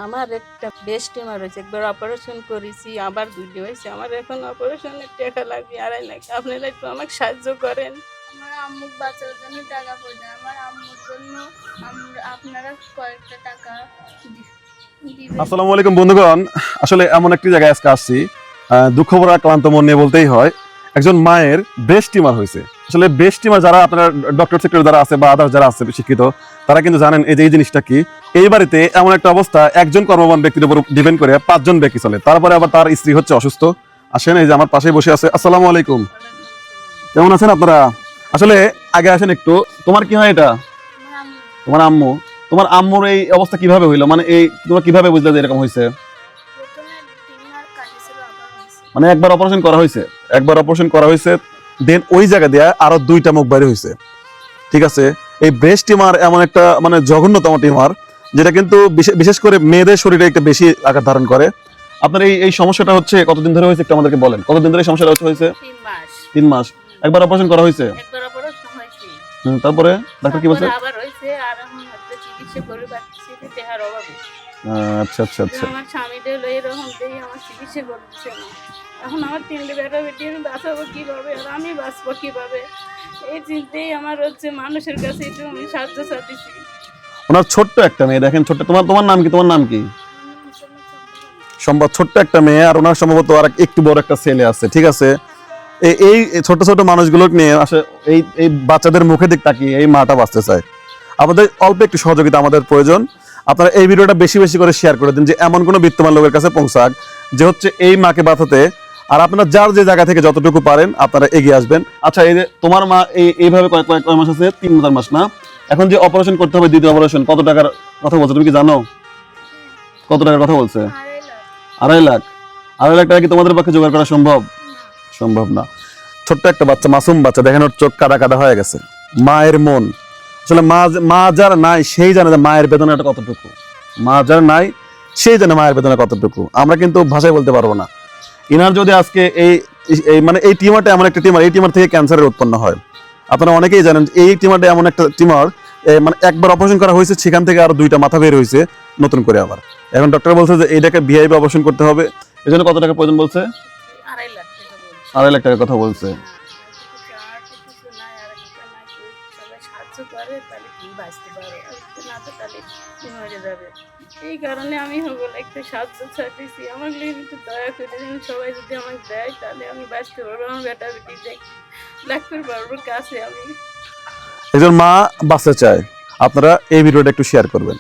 আমার একটা breast tumour হয়েছে, একবার অপারেশন করেছি, আবার দুইটা হয়েছে। আমার এখন অপারেশনের টাকা লাগবে 2.5 লাখ। আপনারা একটু আমাকে সাহায্য করেন। আমার আম্মুর বাঁচার জন্য টাকা প্রয়োজন। আমার আম্মুর জন্য আপনারা কয়েকটা টাকা দিবেন। আসসালামু আলাইকুম বন্ধুগণ, আসলে এমন একটি জায়গায় আজকে আসছি, দুঃখ ভরা ক্লান্ত মন নিয়ে বলতেই হয়। একজন মায়ের ব্রেস্ট টিউমার হয়েছে। আসলে ব্রেস্ট টিউমার যারা আপনারা ডক্টর সেক্টর যারা আছে বা আদার্স যারা আছে শিক্ষিত, তারা কিন্তু জানেন এই যে এই জিনিসটা কি। এই বাড়িতে এমন একটা অবস্থা, একজন কর্মবান ব্যক্তির উপর ডিপেন্ড করে 5জন ব্যক্তি চলে, তারপরে আবার তার স্ত্রী হচ্ছে অসুস্থ। আসেন, এই যে আমার পাশেই বসে আছে। আসসালামু আলাইকুম, কেমন আছেন আপনারা? আসলে আগে আসেন একটু। তোমার কি হয় এটা? আমার আম্মু তোমার আম্মু। তোমার আম্মুর এই অবস্থা কিভাবে হইলো, মানে এই তোমরা কিভাবে বুঝলে যে এরকম হয়েছে? প্রথমে টিউমার কাটিয়েছিল, আবার হয়েছে। মানে একবার অপারেশন করা হয়েছে, দেন ওই জায়গা দিয়ে আরো 2টা মুখ বাইরে হয়েছে। ঠিক আছে, এই ব্রেস্ট টিউমার এমন একটা মানে জঘন্যতম টিউমার, যেটা কিন্তু বিশেষ করে মেয়েদের শরীরে একটা বেশি আকার ধারণ করে। আপনার এই সমস্যাটা হচ্ছে কতদিন ধরে হয়েছে একটু আমাদেরকে বলেন। কতদিন ধরে এই সমস্যাটা হয়েছে? 3 মাস। 3 মাস। একবার অপারেশন করা হয়েছে। একবার অপারেশন হয়েছে, তারপরে ডাক্তার কি বলছে? তারপরে আবার হয়েছে। আর আমি হয়তো চিকিৎসা করে পাচ্ছি না টাকার অভাবে। আচ্ছা আচ্ছা আচ্ছা। আমার স্বামীদের এরকম দিয়ে আমার চিকিৎসা করছে না। এখন আমার 3টে বেটা বেটি, আমি বাঁচাবো কিভাবে, আর আমি বাঁচবো কিভাবে? এই চিন্তাই আমার হচ্ছে। মানুষের কাছে একটু আমি সাহায্য চাইতেছি। ওনার ছোট্ট একটা মেয়ে, দেখেন ছোট্ট। তোমার নাম কি? তোমার নাম কি? সম্ভব ছোট্ট একটা মেয়ে, আর ওনার সম্ভবত আর একটু বড় একটা ছেলে আছে। ঠিক আছে, এই ছোট ছোট মানুষগুলোকে নিয়ে আসে, এই বাচ্চাদের মুখে দিক তাকিয়ে এই মাটা বাঁচতে চায়। আমাদের অল্প একটু সহযোগিতা আমাদের প্রয়োজন। আপনারা এই ভিডিওটা বেশি বেশি করে শেয়ার করে দিন, যে এমন কোনো বিত্তমান লোকের কাছে পৌঁছাক যে হচ্ছে এই মাকে বাঁচাতে। আর আপনারা যার যে জায়গা থেকে যতটুকু পারেন আপনারা এগিয়ে আসবেন। আচ্ছা, এই যে তোমার মা এইভাবে কয় মাস আছে? 3 মাস না? এখন যে অপারেশন করতে হবে, দ্বিতীয় অপারেশন, কত টাকার কথা বলছে তুমি কি জানো? কত টাকার কথা বলছে? 2.5 লাখ। 2.5 লাখ টাকা কি তোমাদের পক্ষে জোগাড় করা সম্ভব? সম্ভব না। ছোট্ট একটা বাচ্চা, মাসুম বাচ্চা, দেখেন ওর চোখ কাদা কাদা হয়ে গেছে। মায়ের মন, আসলে মা যার নাই সেই জানে যে মায়ের বেদনাটা কতটুকু। মা যার নাই সেই জানে মায়ের বেদনা কতটুকু। আমরা কিন্তু ভাষায় বলতে পারবো না। ইনার যদি আজকে মানে এই টিউমারটা এমন একটা টিউমার, এই টিউমার থেকে ক্যান্সারের উৎপন্ন হয়। আপনারা অনেকেই জানেন এই টিউমারটা এমন একটা টিউমার, মানে একবার অপারেশন করা হয়েছে, সেখান থেকে আরো 2টা মাথা বের হয়েছে নতুন করে আবার। এখন ডক্টর বলছে যে এইটাকে ভিআইপি অপারেশন করতে হবে। এই জন্য কত টাকা প্রয়োজন বলছে? 2.5 লাখ টাকা বলছে। 2.5 লাখ টাকার কথা বলছে। আর তো কিছু নাই, আর একটা নাই। কেউ সবাই সাহায্য করে তাহলে কি বাঁচতে পারে, আর যদি না তো তাহলে কি মরে যাবে। এই কারণে আমি হবো একটু সাহায্য চাইতেছি। আমার একটু দয়া করে দিন। সবাই যদি আমাকে দেয় তাহলে আমি বাঁচতে পারবো। আমার বেটা বেটি দেখ ডাক্তার বাবুর কাছে আমি। একজন মা বাঁচতে চায়, আপনারা এই ভিডিওটা একটু শেয়ার করবেন।